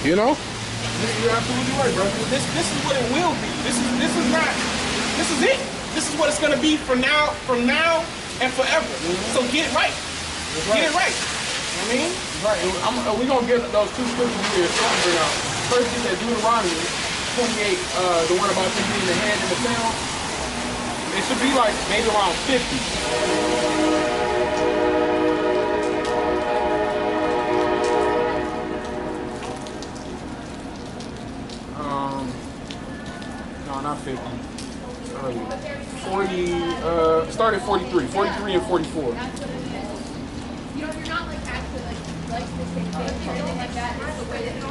You know? You're absolutely right, bro. This is what it will be. This is not. This is it. This is what it's gonna be from now and forever. So get it right. Get it right. You know what I mean? Right. We're gonna get those two scriptures here. Bring out. First is that Deuteronomy 28, the one about them being the head and the tail. It should be like maybe around 50. No, not 50. 40, start at 43. 43 and 44. You know, you're not like actually like the same thing or anything like that. It's the way that it's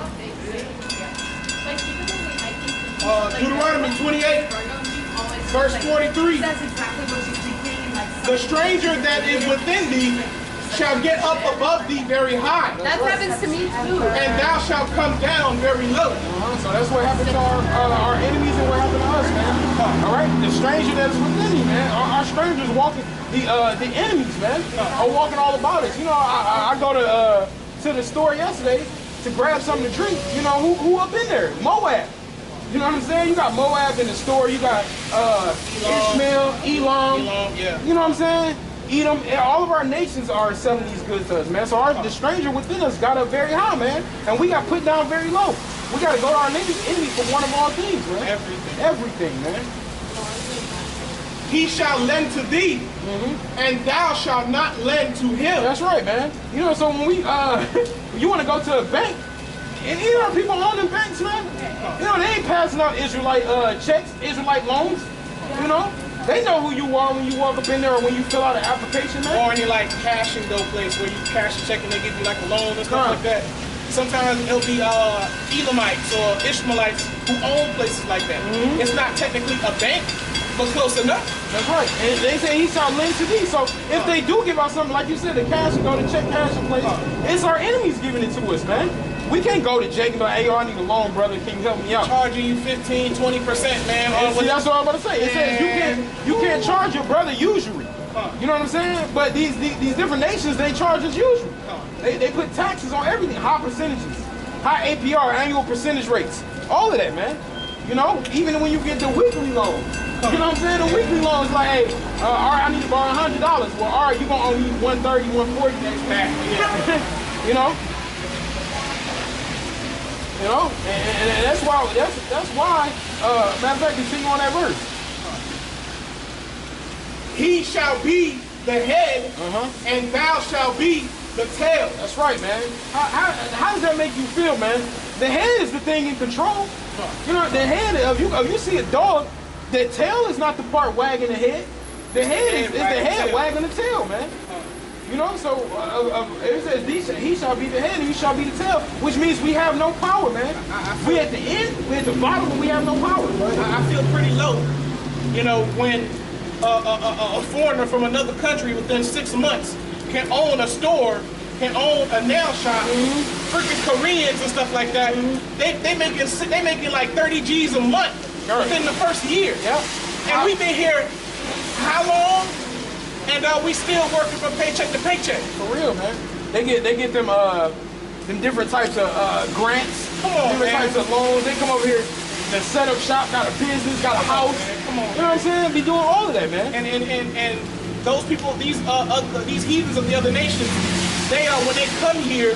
like even though I think Deuteronomy 28, verse 43. That's exactly what she's thinking and like The stranger that is within thee shall get up above thee very high. that happens to me too. And thou shalt come down very low. So that's what happened to our enemies and what happened to us, man. All right, the stranger that is within you, man. Our strangers walking, the enemies, man, are walking all about us. You know, I go to the store yesterday to grab something to drink. You know, who up in there? Moab. You know what I'm saying? You got Moab in the store. You got Ishmael, Elam. Yeah. You know what I'm saying? Edom. All of our nations are selling these goods to us, man. So the stranger within us got up very high, man, and we got put down very low. We got to go to our enemy for one of all things, man. Everything, man. He shall lend to thee, and thou shalt not lend to him. That's right, man. You know, so when we, you want to go to a bank, and you know people own them banks, man. You know, they ain't passing out Israelite checks, Israelite loans. You know, they know who you are when you walk up in there or when you fill out an application, man. Or any like cash and go place where you cash a check and they give you like a loan and stuff like that. Sometimes it'll be Elamites or Ishmaelites who own places like that. It's not technically a bank, but close enough. That's right. And they say he shall lend to thee. So if they do give out something, like you said, the cash and go to check cashing place, it's our enemies giving it to us, man. We can't go to Jake and be like, hey, yo, I need a loan, brother. Can you help me out? Charging you 15, 20%, man. See, that's what I'm about to say. It says you can't charge your brother usury. You know what I'm saying? But these different nations, they charge us usury. They put taxes on everything, high percentages, high APR, annual percentage rates, all of that, man. You know, even when you get the weekly loan. You know what I'm saying? The weekly loan is like, hey, all right, I need to borrow $100. Well, all right, you're going to owe me $130, $140 next back. You know? You know? And that's why, matter of fact, continue on that verse. He shall be the head, and thou shalt be the tail. That's right, man. How does that make you feel, man? The head is the thing in control. You know, the head, if you see a dog, the tail is not the part wagging the head. The head is the head wagging the tail, man. You know, so it says he shall be the head and he shall be the tail, which means we have no power, man. We at the end, we at the bottom, but we have no power. I feel pretty low, you know, when a foreigner from another country within 6 months can own a store, can own a nail shop, freaking Koreans and stuff like that. They making like 30 G's a month within the first year. And we've been here how long? And we still working from paycheck to paycheck. For real, man. They get them different types of grants, different types of loans. They come over here and set up shop, got a business, got a house. Come on, you know what I'm saying? Be doing all of that, man. And those people, these heathens of the other nations, they when they come here,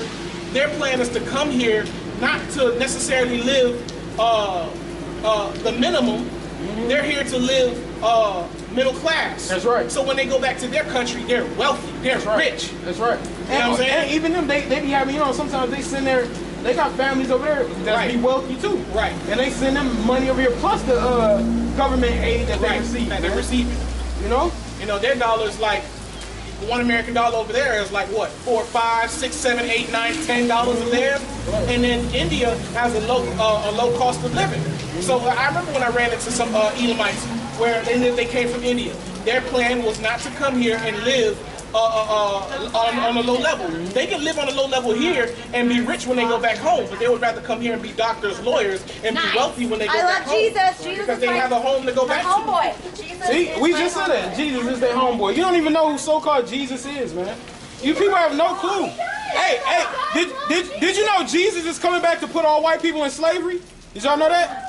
their plan is to come here not to necessarily live the minimum. They're here to live middle class. That's right. So when they go back to their country, they're wealthy, they're rich. That's right. You know what I'm saying? And even them, they be having, you know, sometimes they send they got families over there that be wealthy too. Right. And they send them money over here plus the government aid that they receive. That they're receiving. You know? You know, their dollar's like, $1 American over there is like what, $4, $5, $6, $7, $8, $9, $10 over there. And then India has a low cost of living. So I remember when I ran into some Elamites where they came from India. Their plan was not to come here and live on a low level. They can live on a low level here and be rich when they go back home, but they would rather come here and be doctors, lawyers, and be wealthy when they go back home. Jesus Because they have a home to go back to. Homeboy. Jesus. See, we just said that. Jesus is their homeboy. You don't even know who so-called Jesus is, man. You people have no clue. did you know Jesus is coming back to put all white people in slavery? Did y'all know that?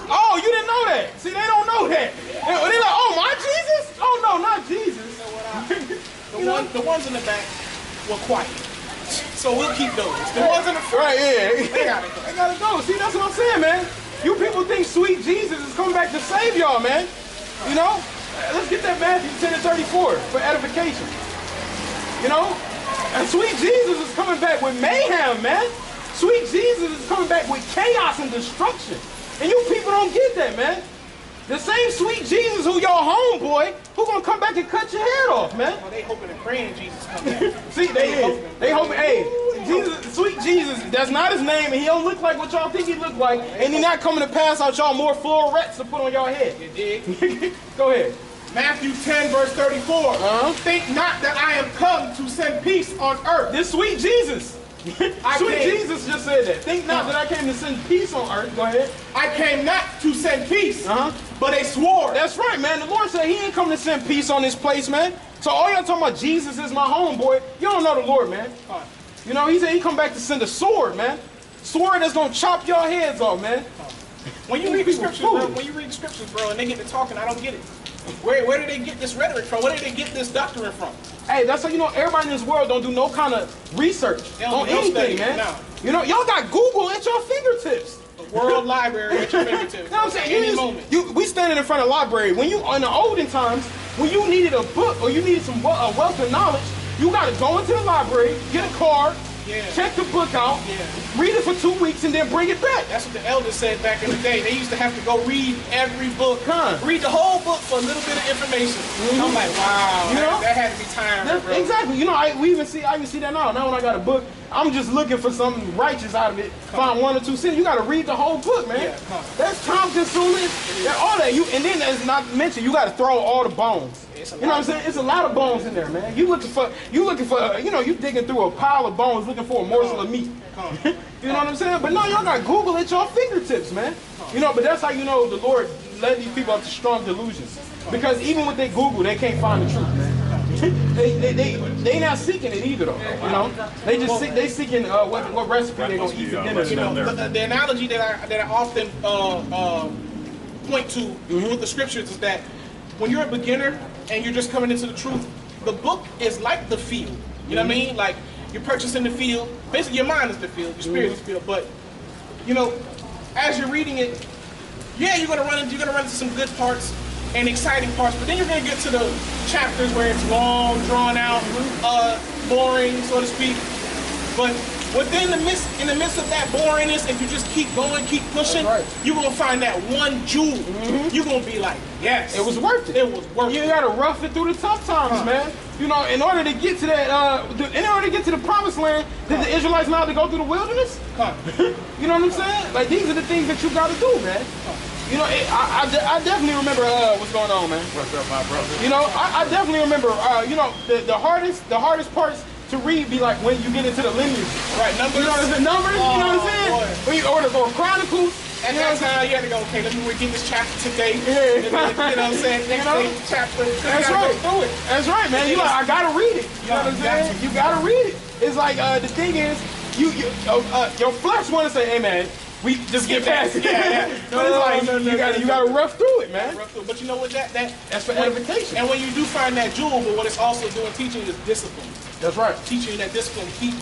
Oh, you didn't know that. See, they don't know that. They're like, oh, my Jesus? Oh, no, not Jesus. The ones in the back were quiet. So we'll keep those. The ones in the front, right, yeah. they gotta go. go. See, that's what I'm saying, man. You people think sweet Jesus is coming back to save y'all, man. You know? Let's get that Matthew 10:34 for edification. You know? And sweet Jesus is coming back with mayhem, man. Sweet Jesus is coming back with chaos and destruction. And you people don't get that, man. The same sweet Jesus who your homeboy, who gonna come back and cut your head off, man. Well, they hoping and praying Jesus come back. See, they hoping, hey, Jesus, sweet Jesus, that's not his name, and he don't look like what y'all think he look like, and he not coming to pass out y'all more florets to put on y'all head. You dig? Go ahead. Matthew 10, verse 34. Think not that I am come to send peace on earth. This sweet Jesus. Jesus just said that. Think not that I came to send peace on earth. Go ahead. I came not to send peace, but a sword. That's right, man. The Lord said he ain't come to send peace on this place, man. So all y'all talking about Jesus is my homeboy, you don't know the Lord, man. You know, he said he come back to send a sword, man. Sword that's gonna chop your heads off, man. When you read the scriptures, bro, and they get to talking, I don't get it. Where do they get this rhetoric from? Where do they get this doctrine from? Hey, that's how you know everybody in this world don't do no kind of research on anything, man. No. You know, y'all got Google at your fingertips. The World Library at your fingertips. You know what I'm saying? We standing in front of the library. When you, in the olden times, when you needed a book or you needed some wealth of knowledge, you got to go into the library, get a card, check the book out, read it for 2 weeks, and then bring it back. That's what the elders said back in the day. They used to have to go read every book. Read the whole book for a little bit of information. I'm like, wow, you know? That had to be tiring, bro. Exactly. You know, I even see that now. Now when I got a book, I'm just looking for something righteous out of it. Find 1 or 2 sins. You got to read the whole book, man. That's time consuming. All that. And then, as not mentioned, you got to throw all the bones. You know what I'm saying? It's a lot of bones in there, man. You looking for, you know, you digging through a pile of bones looking for a morsel of meat. You know what I'm saying? But no, y'all got Google at your fingertips, man. You know, but that's how you know the Lord led these people up to strong delusions. Because even with their Google, they can't find the truth, man. they not seeking it either, though. You know, they just they seeking what recipe they gonna eat for dinner. You know, the analogy that I often point to with the scriptures is that when you're a beginner and you're just coming into the truth, the book is like the field. You know what I mean? Like you're purchasing the field. Basically, your mind is the field, your spirit is the field. But you know, as you're reading it, yeah, you're gonna run into some good parts and exciting parts, but then you're gonna get to the chapters where it's long, drawn out, boring, so to speak. But in the midst of that boringness, if you just keep going, keep pushing, you're gonna find that one jewel. You're gonna be like, yes, it was worth it. It was worth it. You gotta rough it through the tough times, man. You know, in order to get to that, in order to get to the promised land, did the Israelites not have to go through the wilderness? You know what I'm saying? Like these are the things that you gotta do, man. You know, I definitely remember what's going on, man. What's up, my brother? You know, I definitely remember. You know, the hardest parts to read be like when you get into the lineage. Right, numbers. You know what I'm saying? Numbers. You know what I'm saying? Or the Chronicles. At that time, you had to go, okay, let me get this chapter today. You know what I'm saying? Next chapter. That's right. Go through it. That's right, man. You like, I gotta read it. You know what I'm saying? You gotta read it. It's like the thing is, your flesh want to say, hey, man, we just get past it. But it's like you gotta rough through it, man. But you know what? That's for edification. And when you do find that jewel, but what it's also doing, teaching is discipline. That's right. Teaching you that discipline, keep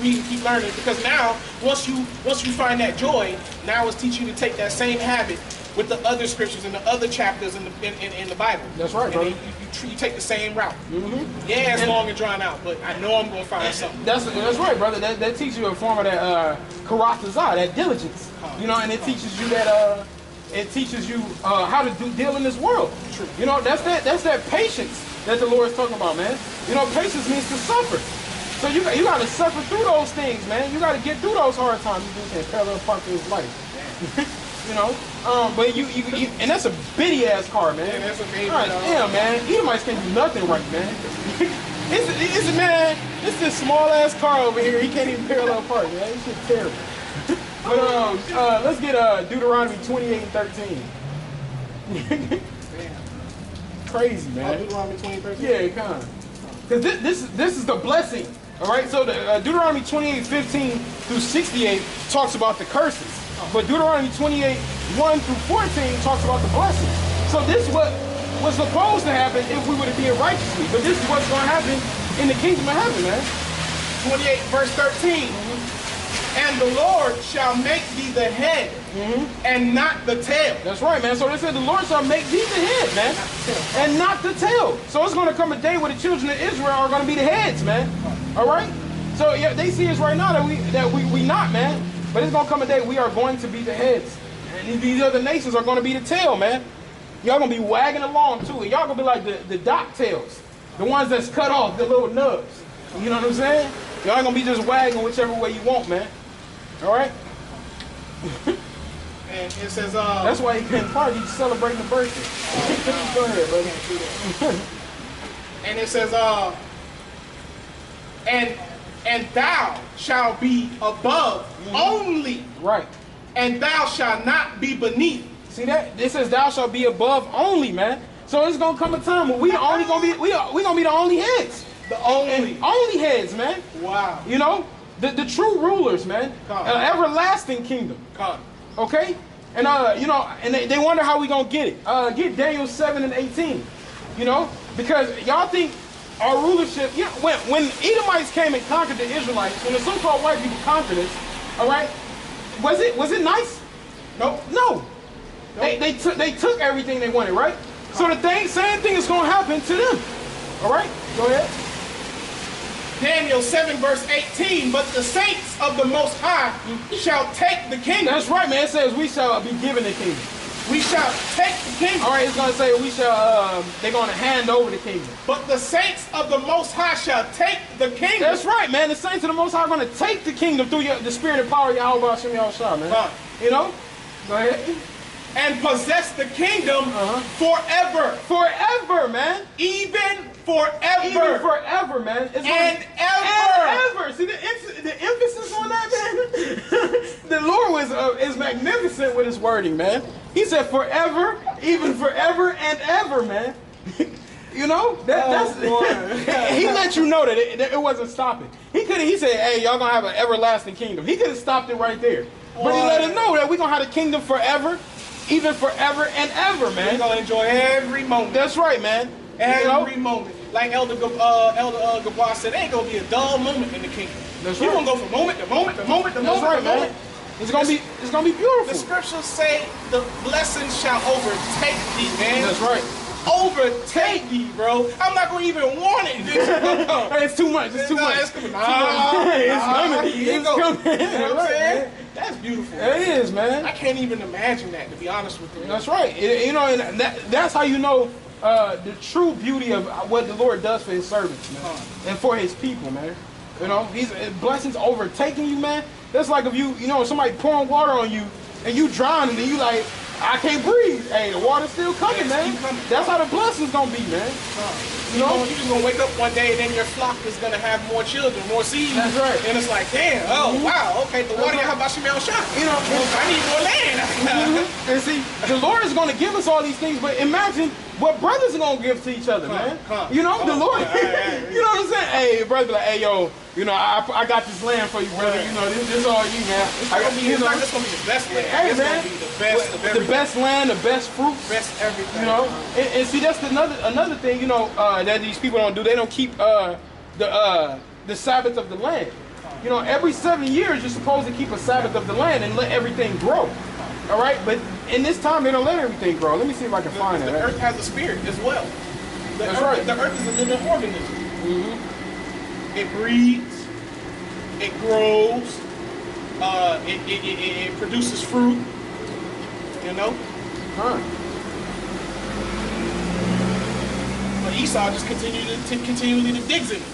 reading, keep learning. Because now, once you find that joy, now it's teaching you to take that same habit with the other scriptures and the other chapters in the Bible. That's right, brother. You take the same route. Yeah, it's long and drawn out, but I know I'm gonna find something. That's right, brother. That teaches you a form of that karatazah, that diligence. You know, and it teaches you that how to deal in this world. True. You know, that's that patience that the Lord is talking about, man. You know, patience means to suffer. So you got to suffer through those things, man. You got to get through those hard times. You just can't parallel park in his life. You know, but you and that's a bitty ass car, man. Yeah, that's a baby. All right, damn, man. Edomites can't do nothing right, man. It's this small ass car over here. He can't even parallel park, man. This shit's terrible. But let's get Deuteronomy 28:13. Crazy, man. Deuteronomy 28:13. Yeah, kind of. Because this is the blessing All right, so the, Deuteronomy 28:15 through 68 talks about the curses. But Deuteronomy 28:1 through 14 talks about the blessings. So this is what was supposed to happen if we were to be righteously. But this is what's going to happen in the kingdom of heaven, man. 28 verse 13. And the Lord shall make thee the head and not the tail. That's right, man. So they said the Lord shall make thee the head, man, and not the tail. So it's going to come a day where the children of Israel are going to be the heads, man. All right. So yeah, they see us right now that we not, man. But it's going to come a day we are going to be the heads, and these other nations are going to be the tail, man. Y'all going to be wagging along too, and y'all going to be like the dock tails, the ones that's cut off, the little nubs. You know what I'm saying? Y'all going to be just wagging whichever way you want, man. All right. And it says, that's why he couldn't party. He's celebrating the birthday. Go ahead, brother. And it says, and thou shalt be above only, right? And thou shalt not be beneath. See that? It says thou shalt be above only, man. So it's gonna come a time where we only gonna be we gonna be the only heads. The only heads, man. Wow. You know, the true rulers, man. Everlasting kingdom. Okay? And you know, and they wonder how we gonna get it. Get Daniel 7:18. You know, because y'all think our rulership, you know, when Edomites came and conquered the Israelites, when the so-called white people conquered us, all right, was it nice? Nope. No. They took everything they wanted, right? So the same thing is gonna happen to them. All right? Go ahead. Daniel 7 verse 18, but the saints of the Most High shall take the kingdom. That's right, man. It says we shall be given the kingdom. We shall take the kingdom. All right, it's going to say we shall, they're going to hand over the kingdom. But the saints of the Most High shall take the kingdom. That's right, man. The saints of the Most High are going to take the kingdom through the spirit and power of Yahweh Hashem Yahushua, man. You know? Go ahead. And possess the kingdom forever. Forever, man. Even forever. Even forever, man. It's and ever. See the emphasis on that, man? The Lord is magnificent with his wording, man. He said forever, even forever and ever, man. You know? He let you know that it wasn't stopping. He said, hey, y'all gonna have an everlasting kingdom. He could have stopped it right there. But he let us know that we're gonna have the kingdom forever, even forever and ever, man. We're gonna enjoy every moment. That's right, man. Every moment. Like Elder Gabois said, ain't gonna be a dull moment in the kingdom. That's You're right. gonna go from moment to moment to moment to moment. That's right, to man. moment. It's gonna be beautiful. The scriptures say the blessings shall overtake thee, man. That's right. Overtake thee, bro. I'm not gonna even want it. It's too much. It's too much. It's coming. It's coming. It's coming. You know what I'm saying? That's beautiful. It is, man. I can't even imagine that, to be honest with you. That's right. You know, and that's how you know the true beauty of what the Lord does for his servants, man, and for his people, man. You know, these blessings overtaking you, man. That's like if you know, somebody pouring water on you and you drowning and you like, I can't breathe. Hey, the water's still coming, man. That's how the blessing's gonna be, man. You know, you're just gonna wake up one day and then your flock is gonna have more children, more seeds. That's right. And it's like, damn, wow, okay, the water, how about Shemel Shah? You know, I need more land. And see, the Lord is gonna give us all these things, but imagine what brothers are gonna give to each other, man. You know, the Lord, you know what I'm saying? Hey, brother, be like, hey, yo, you know, I got this land for you, brother. You know, this is all you, man. It's not just gonna be the best land. Hey, it's man. Gonna be the best of everything. The best land, the best fruit. Best everything. You know, and see, that's another thing, you know, that these people don't do. They don't keep the Sabbath of the land. You know, every 7 years you're supposed to keep a Sabbath of the land and let everything grow. All right, but in this time they don't let everything grow. Let me see if I can find it. The earth has a spirit as well. That's right. The earth is a living organism. It breathes. It grows. It produces fruit. You know. But Esau just continually digs in it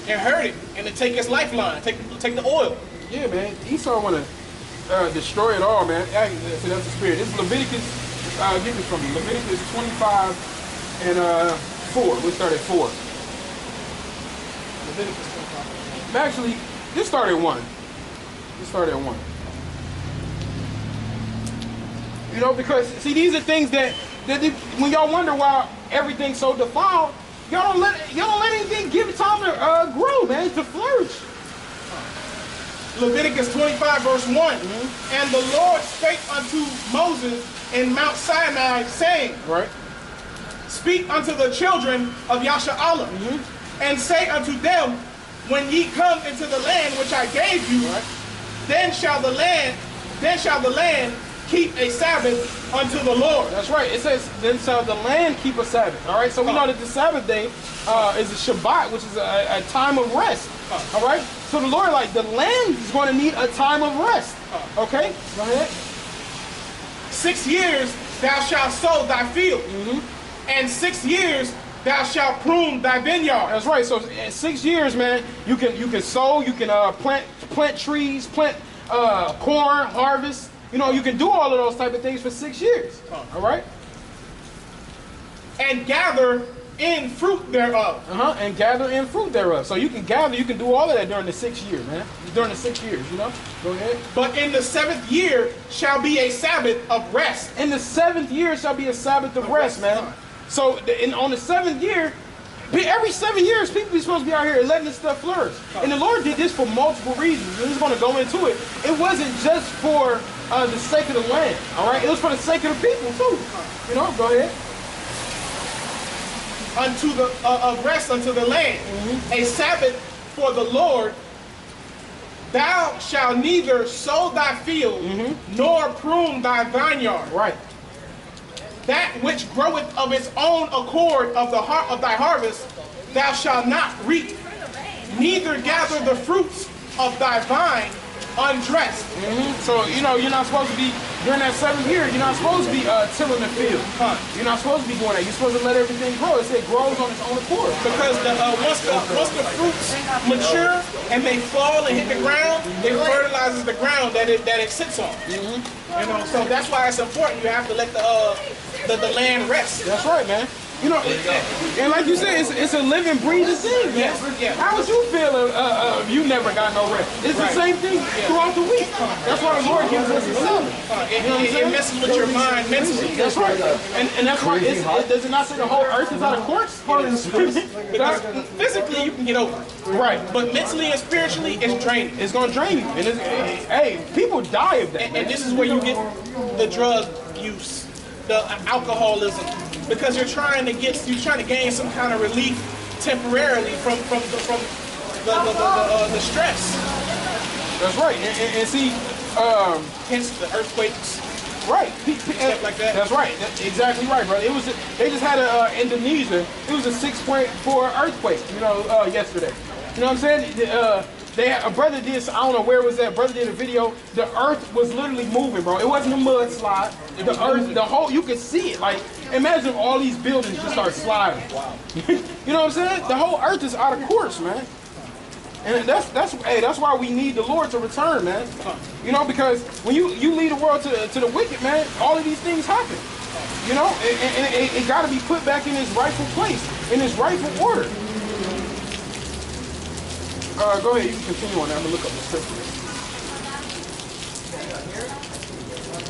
and hurt it and to take its lifeline, take the oil. Yeah, man. Esau want to destroy it all, man. So that's the spirit. This is Leviticus. Get this from me. Leviticus 25 and 4. We'll start at 4. Leviticus 25. Actually, just start at 1. Just start at 1. You know, because see, these are things that when y'all wonder why everything's so defiled, Y'all don't let anything give it time to grow, man, to flourish. Leviticus 25 verse 1. And the Lord spake unto Moses in Mount Sinai, saying, Right. Speak unto the children of Yasha'Allah, and say unto them, when ye come into the land which I gave you, then shall the land keep a Sabbath unto the Lord. That's right. It says, then shall the land keep a Sabbath. All right. So we know that the Sabbath day is a Shabbat, which is a time of rest. All right. So the Lord, like, the land is going to need a time of rest. Okay. Go ahead. 6 years thou shalt sow thy field, and 6 years thou shalt prune thy vineyard. That's right. So in 6 years, man, you can sow, you can plant trees, plant corn, harvest. You know, you can do all of those type of things for 6 years. All right. And gather in fruit thereof. And gather in fruit thereof. So you can gather, you can do all of that during the 6 years, man. During the 6 years, you know. Go ahead. But in the 7th year shall be a Sabbath of rest. In the 7th year shall be a Sabbath of rest, man. So on the 7th year, every 7 years, people be supposed to be out here letting this stuff flourish. And the Lord did this for multiple reasons. We're just going to go into it. It wasn't just for the sake of the land, all right? It was for the sake of the people, too. You know, go ahead. Unto the of rest unto the land, a Sabbath for the Lord. Thou shalt neither sow thy field, nor prune thy vineyard. Right. That which groweth of its own accord of thy harvest, thou shalt not reap, neither gather the fruits of thy vine undressed. So, you know, you're not supposed to be, during that 7th year, you're not supposed to be tilling the field. You're not supposed to be doing that. You're supposed to let everything grow. It said grows on its own accord. Because once the fruits mature and they fall and hit the ground, it fertilizes the ground that it sits on. You know, so that's why it's important. You have to let the land rest. That's right, man. You know, and like you said, it's a living, breathing thing, man. How would you feel if you never got no rest? It's the same thing throughout the week. That's why the Lord gives us the Sabbath. It messes with your mind mentally. That's right. And that's why, does it not say the whole earth is out of course? Because physically you can get over it. Right. But mentally and spiritually, it's draining. It's going to drain you. And hey, people die of that. And this is where you get the drug use, the alcoholism, because you're trying to gain some kind of relief temporarily from the stress. That's right. And see, hence the earthquakes. Right. Stuff like that. That's right. That's exactly right, brother. They just had Indonesia. It was a 6.4 earthquake, you know, yesterday. You know what I'm saying? A brother did, I don't know where it was that, brother did a video. The earth was literally moving, bro. It wasn't a mudslide. The earth, the whole, you could see it. Like, imagine all these buildings just start sliding. Wow. You know what I'm saying? The whole earth is out of course, man. And that's why we need the Lord to return, man. You know, because when you lead the world to the wicked, man, all of these things happen. You know, and it got to be put back in its rightful place, in its rightful order. Go ahead, you can continue on that. I'm going to look up the scripture.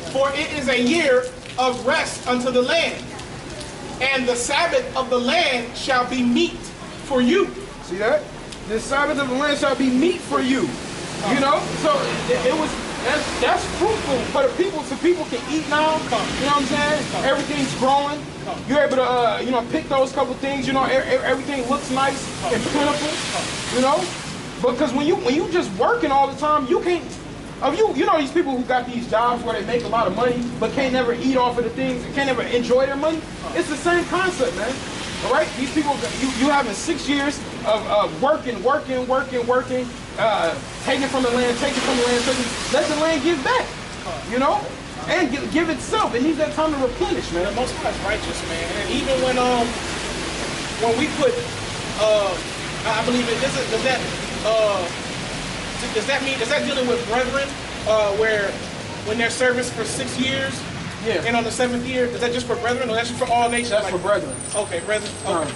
For it is a year of rest unto the land, and the Sabbath of the land shall be meat for you. See that? The Sabbath of the land shall be meat for you. You know? So that's fruitful for the people, so people can eat now. You know what I'm saying? Everything's growing. You're able to, you know, pick those couple things. You know, everything looks nice and plentiful. You know? Because when you just working all the time, you can't. You know these people who got these jobs where they make a lot of money but can't never eat off of the things, can't never enjoy their money. It's the same concept, man. All right, these people, you having 6 years of working, taking from the land, let the land give back. You know, and give itself. It needs that time to replenish, man. The Most High is righteous, man. And even when we put, I believe it. Does that dealing with brethren, where when they're service for 6 years, Yeah. And on the 7th year, is that just for brethren or that's just for all nations? That's for brethren. Okay, brethren. Okay.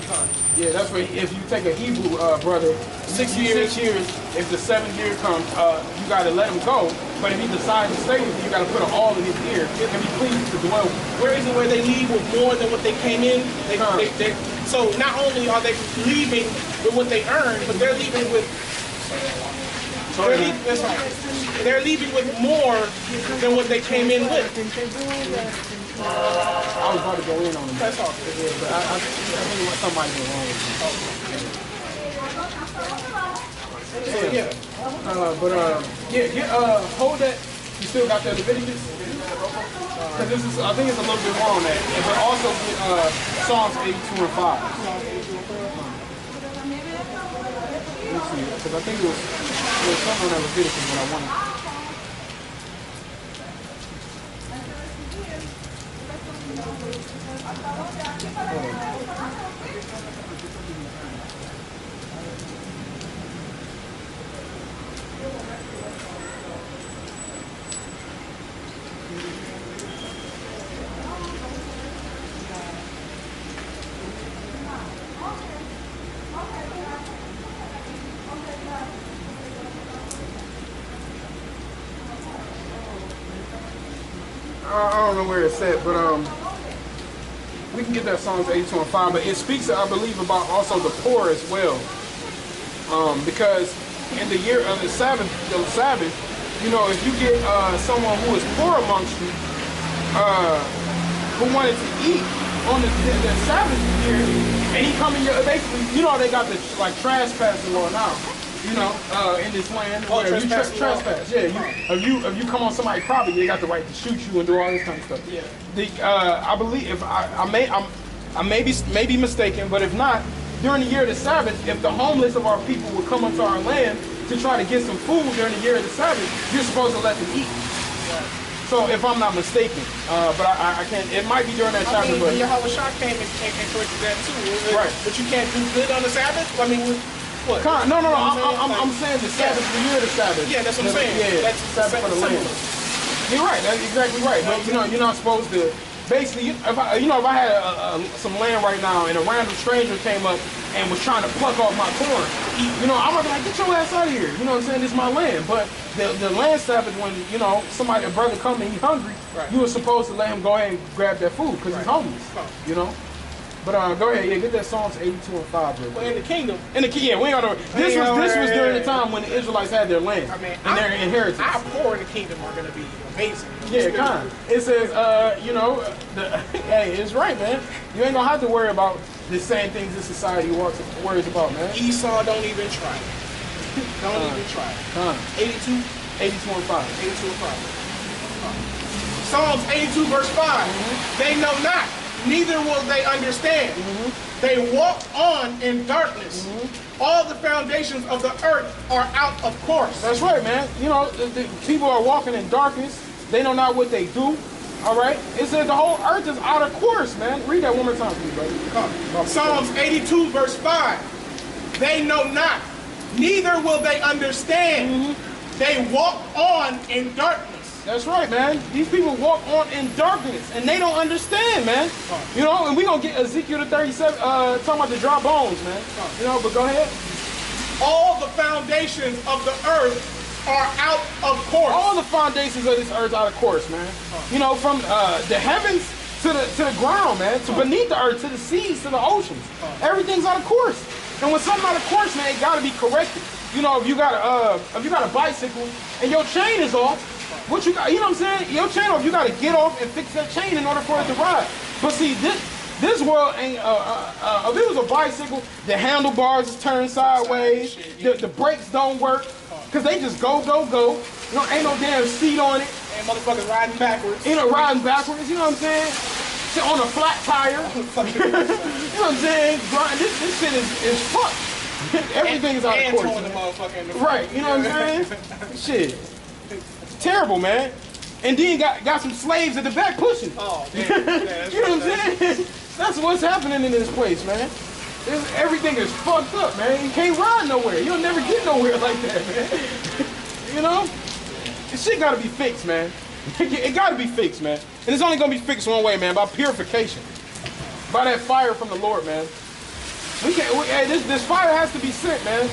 Yeah, that's where if you take a Hebrew brother, 6 years. 6 years, if the 7th year comes, you got to let him go. But if he decides to stay with you, you got to put an all in his ear and be pleased to dwell with you. Where is it where they leave with more than what they came in? So not only are they leaving with what they earned, but they're leaving with they're leaving with more than what they came in with. I was about to go in on him. That's all. Yeah, but I think somebody went wrong with me. Hold that. You still got that Leviticus? Because this is, I think it's a little bit more on that. But also get Psalms 82 and 5. Let me see, because I think it was something on that Leviticus that I wanted. I don't know where it's at, but we can get that Psalms 82 and 5, but it speaks, I believe, about also the poor as well. Because in the year of the Sabbath, you know, if you get someone who is poor amongst you, who wanted to eat on the Sabbath year, and he come in your, basically, you know, they got the like trespassing law now. You know, in this land, where you trespass, yeah. If you come on somebody's property, they got the right to shoot you and do all this kind of stuff. Yeah. I believe if I may be mistaken, but if not, during the year of the Sabbath, if the homeless of our people would come onto our land to try to get some food during the year of the Sabbath, you're supposed to let them eat. So if I'm not mistaken, but I can't. It might be during that chapter. But Yahweh Shah came and corrected that too. Right. But you can't do good on the Sabbath. I mean. What? No. I'm saying the Sabbath, the year of the Sabbath. Yeah, that's what I'm saying. Yeah, that's Sabbath for the land. You're right. That's exactly right. But you know, you're not supposed to. Basically, if I had some land right now and a random stranger came up and was trying to pluck off my corn, you know, I'm gonna be like, get your ass out of here. You know what I'm saying? This is my land. But the land Sabbath, when you know a brother come and he's hungry, you were supposed to let him go ahead and grab that food because he's homeless. You know. But go ahead, get that Psalms 82 and 5. Bro. Well, in the kingdom. We ain't got this was during the time when the Israelites had their land and their inheritance. Our poor in the kingdom are going to be amazing. Yeah, kind of. It says, hey, it's right, man. You ain't going to have to worry about the same things this society worries about, man. Esau don't even try. Don't even try. 82 and 5. 82 and 5. Psalms 82 verse 5. They know not. Neither will they understand. They walk on in darkness. All the foundations of the earth are out of course. That's right, man. You know, the people are walking in darkness. They know not what they do. All right? It says the whole earth is out of course, man. Read that one more time for me, brother. Psalms 82 verse 5. They know not. Neither will they understand. They walk on in darkness. That's right, man. These people walk on in darkness, and they don't understand, man. You know, and we're going to get Ezekiel to 37, talking about the dry bones, man. You know, but go ahead. All the foundations of the earth are out of course. All the foundations of this earth out of course, man. You know, from the heavens to the ground, man, to beneath the earth, to the seas, to the oceans. Everything's out of course. And when something's out of course, man, it got to be corrected. You know, if you got a bicycle and your chain is off, what you got, you know what I'm saying? Your chain off, you got to get off and fix that chain in order for it to ride. But see, this world ain't, if it was a bicycle, the handlebars is turned sideways, the brakes don't work, because they just go. You know, ain't no damn seat on it. And motherfuckers riding backwards. Ain't no riding backwards, you know what I'm saying? Sit on a flat tire. You know what I'm saying? This shit is fucked. Everything is out of course. The motherfucker right, you know what I'm saying? Shit. Terrible, man. And then got some slaves at the back pushing. Oh, man. Yeah, you know what I'm saying? That's what's happening in this place, man. Everything is fucked up, man. You can't ride nowhere. You'll never get nowhere like that, man. You know? This shit gotta be fixed, man. It got to be fixed, man. And it's only going to be fixed one way, man, by purification. By that fire from the Lord, man. Hey, this fire has to be sent, man.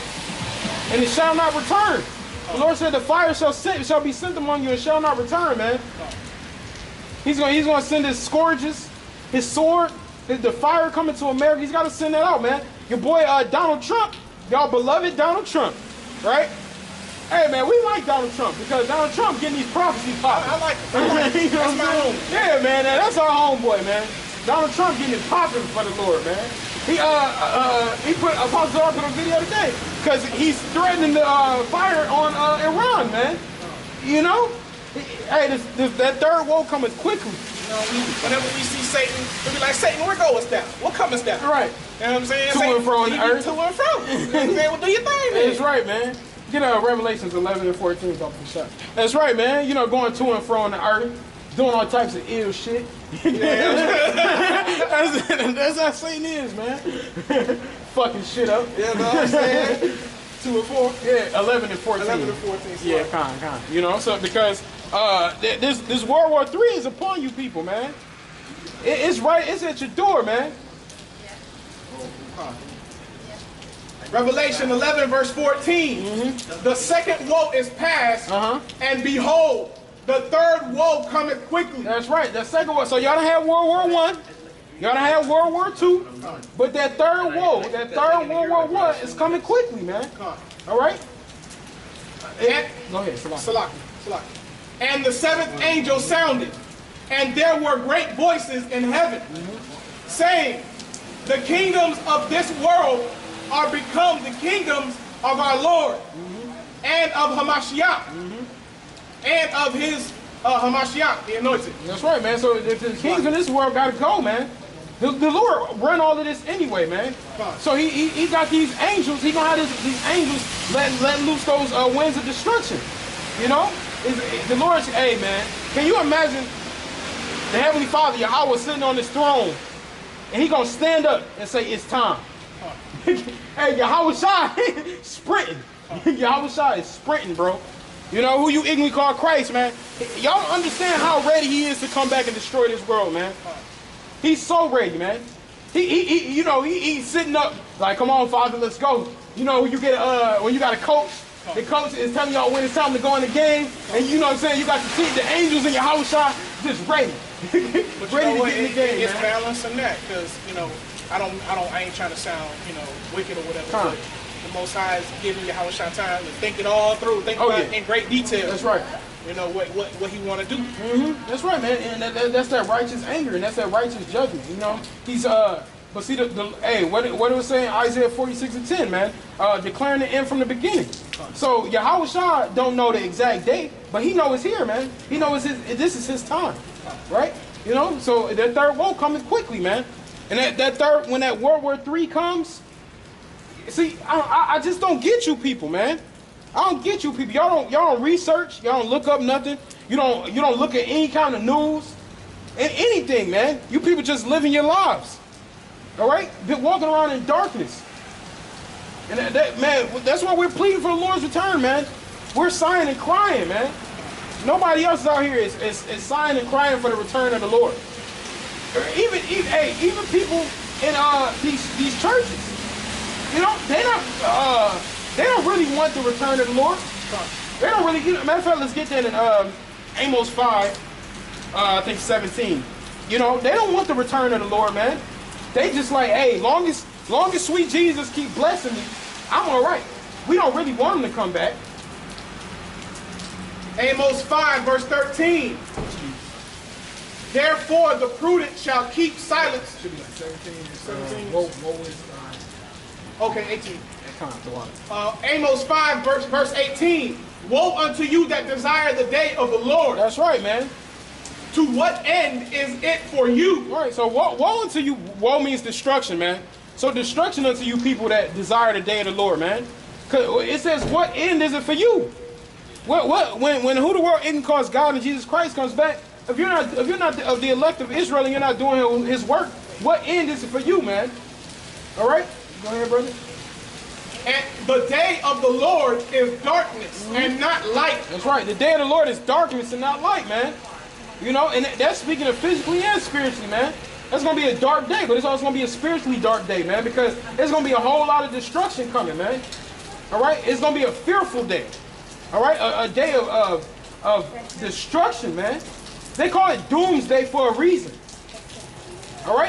And it shall not return. The Lord said the fire shall be sent among you and shall not return, man. He's going to send his scourges, his sword, the fire coming to America. He's got to send that out, man. Your boy Donald Trump, y'all beloved Donald Trump, right? Hey, man, we like Donald Trump because Donald Trump getting these prophecies popping. I like it. You know That's my home. Yeah, man, that's our homeboy, man. Donald Trump getting it popping for the Lord, man. He put Apostle Zara put a video today because he's threatening the fire on Iran, man. You know, hey, that third woe coming quickly. You know, whenever we see Satan, we'll be like, Satan, where goest thou? What comest thou? Right. You know what I'm saying? To and fro on the earth. To and fro. You know what I'm saying? Well, do your thing, man. That's right, man. Get Revelations 11 and 14 off the shot. That's right, man. You know, going to and fro on the earth, doing all types of ill shit. That's how Satan is, man. Fucking shit up. Yeah, know what I'm saying? 2 and 4. Yeah, 11 and 14. 11 and 14. Yeah, kind. You know, so because this World War III is upon you people, man. It's right. It's at your door, man. Revelation 11 verse 14. The second woe is past, and behold, the third woe cometh quickly. That's right. The second woe. So y'all done had World War I. Y'all done had World War II. But that third woe, that third World War I is coming quickly, man. All right? Go ahead, Salaki. And the seventh angel sounded, and there were great voices in heaven, saying, the kingdoms of this world are become the kingdoms of our Lord, and of Hamashiach, and of his Hamashiach, the anointed. That's right, man. So the kings of this world got to go, man. The Lord run all of this anyway, man. So he got these angels. He gonna have these angels let loose those winds of destruction. You know, the Lord. Hey, man, can you imagine the Heavenly Father, Yahweh, sitting on his throne, and he gonna stand up and say, "It's time." Hey, Yahweh Shai sprinting. Yahweh Shai is sprinting, bro. You know who you ignorantly call Christ, man. Y'all understand how ready he is to come back and destroy this world, man. He's so ready, man. He's sitting up like, come on, Father, let's go. You know, when you got a coach, the coach is telling y'all when it's time to go in the game, and you know what I'm saying, you got the angels in your house shot just ready. But ready you know to get in the game, it's man. balance in that, because I ain't trying to sound, wicked or whatever, but the Most High is giving you Yahweh Shai time to think it all through, think about it in great detail. That's right. You know what he want to do. That's right, man, and that's that righteous anger, and that's that righteous judgment. You know, he's but see hey, what it was saying, Isaiah 46 and 10, man, declaring the end from the beginning. So Yahweh Shai don't know the exact date, but he knows it's here, man. He knows this is his time, right? You know, so that third woe coming quickly, man, and that third, when that World War III comes, see, I just don't get you people, man. I don't get you people. Y'all don't research. Y'all don't look up nothing. You don't look at any kind of news and anything, man. You people just living your lives. All right? Been walking around in darkness. And man, that's why we're pleading for the Lord's return, man. We're sighing and crying, man. Nobody else out here is sighing and crying for the return of the Lord. Even people in these churches, you know, they don't really want the return of the Lord. They don't really. Matter of fact, let's get that in Amos 5, I think 17. You know, they don't want the return of the Lord, man. They just like, hey, long as sweet Jesus keep blessing me, I'm all right. We don't really want him to come back. Amos 5 verse 13. Therefore the prudent shall keep silence. Should be like 17. Okay, 18. Amos 5 verse 18. Woe unto you that desire the day of the Lord. That's right, man. To what end is it for you? All right, so woe unto you. Woe means destruction, man. So destruction unto you people that desire the day of the Lord, man. Cause it says, what end is it for you? When who the world isn't cause God and Jesus Christ comes back, if you're not of the elect of Israel and you're not doing his work, what end is it for you, man? All right, go ahead, brother. And the day of the Lord is darkness and not light. That's right. The day of the Lord is darkness and not light, man. You know, and that's speaking of physically and spiritually, man. That's going to be a dark day, but it's also going to be a spiritually dark day, man, because there's going to be a whole lot of destruction coming, man. All right? It's going to be a fearful day. All right? A day of destruction, man. They call it doomsday for a reason. All right?